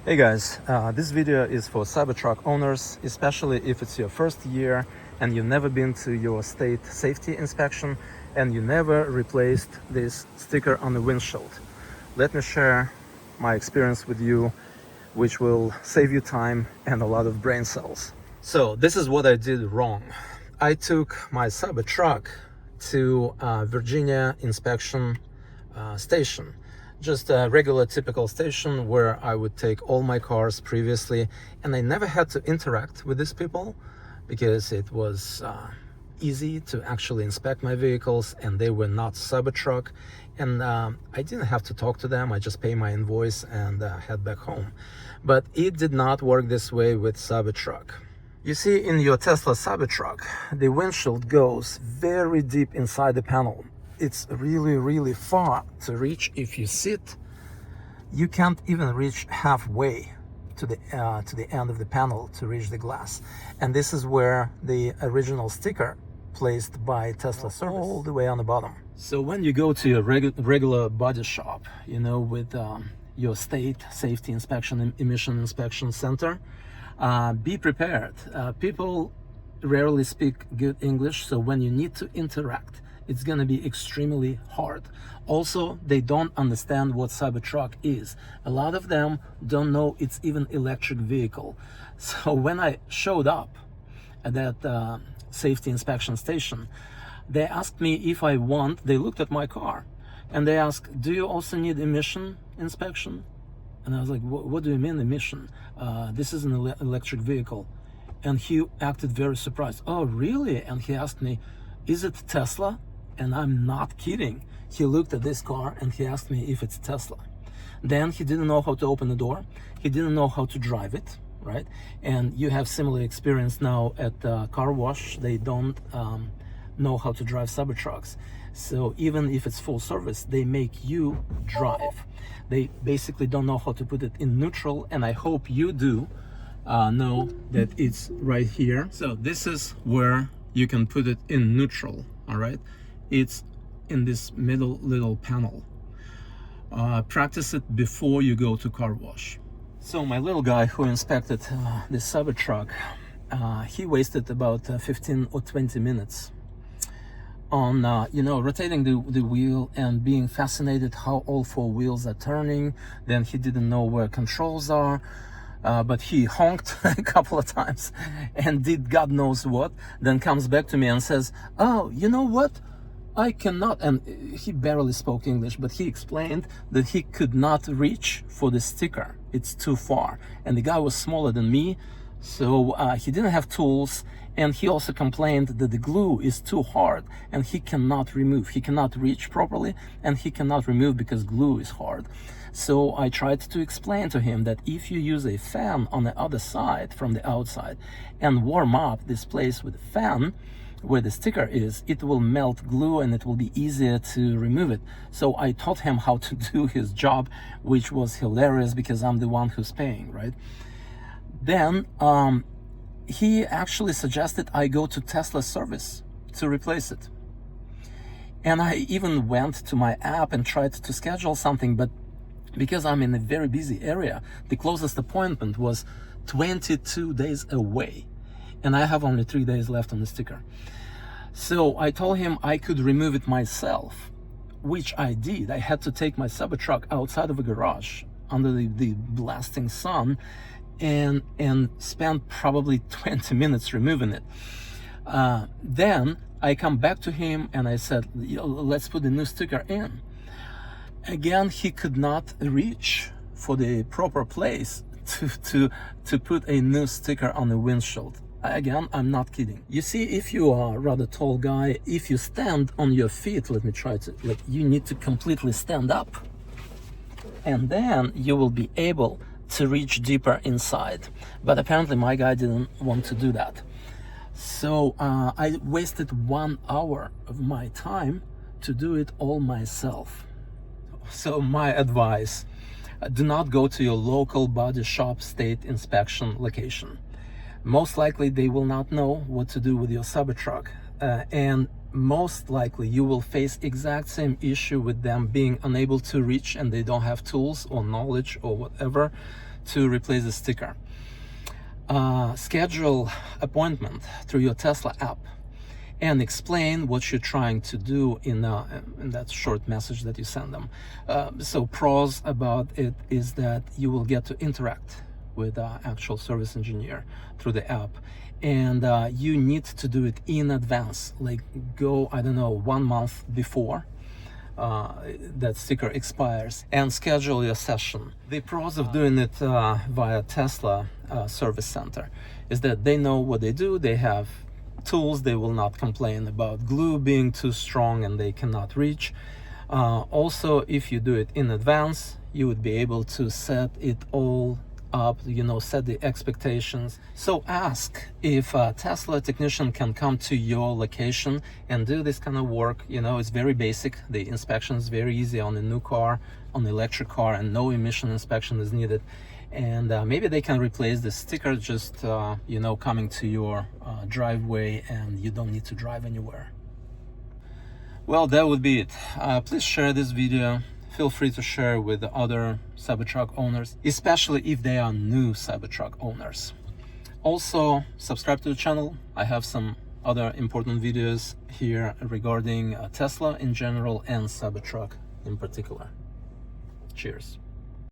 Hey guys, this video is for Cybertruck owners, especially if it's your first year and you've never been to your state safety inspection and you never replaced this sticker on the windshield. Let me share my experience with you, which will save you time and a lot of brain cells. So this is what I did wrong. I took my Cybertruck to Virginia inspection station. Just a regular typical station where I would take all my cars previously, and I never had to interact with these people because it was easy to actually inspect my vehicles, and they were not Cybertruck, and I didn't have to talk to them. I just pay my invoice and head back home. But it did not work this way with Cybertruck. You see, in your Tesla Cybertruck, the windshield goes very deep inside the panel. It's really far to reach. If you sit, you can't even reach halfway to the end of the panel to reach the glass. And this is where the original sticker placed by Tesla service, all the way on the bottom. So when you go to your regular body shop, you know, with your state safety inspection, emission inspection center, be prepared. People rarely speak good English, so when you need to interact, it's going to be extremely hard. Also, they don't understand what Cybertruck is. A lot of them don't know it's even electric vehicle. So when I showed up at that safety inspection station, they asked me if I want, they looked at my car and they asked, do you also need emission inspection? And I was like, what do you mean emission? This is an electric vehicle. And he acted very surprised. Oh, really? And he asked me, is it Tesla? And I'm not kidding. He looked at this car and he asked me if it's Tesla. Then he didn't know how to open the door. He didn't know how to drive it, right? And you have similar experience now at the car wash. They don't know how to drive Cybertrucks. So even if it's full service, they make you drive. They basically don't know how to put it in neutral, and I hope you do know that it's right here. So this is where you can put it in neutral, all right? It's in this middle little panel. Practice it before you go to car wash. So my little guy who inspected this Cybertruck, he wasted about 15 or 20 minutes on rotating the wheel and being fascinated how all four wheels are turning. Then he didn't know where controls are. But he honked a couple of times and did God knows what, then comes back to me and says, oh, you know what? I cannot, and he barely spoke English, but he explained that he could not reach for the sticker. It's too far. And the guy was smaller than me, so he didn't have tools. And he also complained that the glue is too hard and he cannot remove. He cannot reach properly and he cannot remove because glue is hard. So I tried to explain to him that if you use a fan on the other side from the outside and warm up this place with a fan where the sticker is, it will melt glue and it will be easier to remove it. So I taught him how to do his job, which was hilarious because I'm the one who's paying, right? Then he actually suggested I go to Tesla service to replace it. And I even went to my app and tried to schedule something, but because I'm in a very busy area, the closest appointment was 22 days away. And I have only 3 days left on the sticker. So I told him I could remove it myself, which I did. I had to take my Cybertruck outside of a garage under the blasting sun and spend probably 20 minutes removing it. Then I come back to him and I said, let's put the new sticker in. Again, he could not reach for the proper place to put a new sticker on the windshield. Again, I'm not kidding. You see, if you are a rather tall guy, if you stand on your feet, let me try to, you need to completely stand up. And then you will be able to reach deeper inside. But apparently my guy didn't want to do that. So I wasted 1 hour of my time to do it all myself. So my advice, do not go to your local body shop state inspection location. Most likely they will not know what to do with your Cybertruck, and most likely you will face exact same issue with them being unable to reach and they don't have tools or knowledge or whatever to replace the sticker. Schedule appointment through your Tesla app and explain what you're trying to do in that short message that you send them. So pros about it is that you will get to interact with the actual service engineer through the app, and you need to do it in advance, like go, I don't know, 1 month before that sticker expires, and schedule your session. The pros of doing it via Tesla service center is that they know what they do, they have tools, they will not complain about glue being too strong and they cannot reach. Also, if you do it in advance, you would be able to set it all up, set the expectations. So ask if a Tesla technician can come to your location and do this kind of work. It's very basic. The inspection is very easy on a new car, on the electric car, and no emission inspection is needed. And maybe they can replace the sticker just coming to your driveway, and you don't need to drive anywhere. Well, that would be it. Please share this video. Feel free to share with the other Cybertruck owners, especially if they are new Cybertruck owners. Also, subscribe to the channel. I have some other important videos here regarding Tesla in general and Cybertruck in particular. Cheers.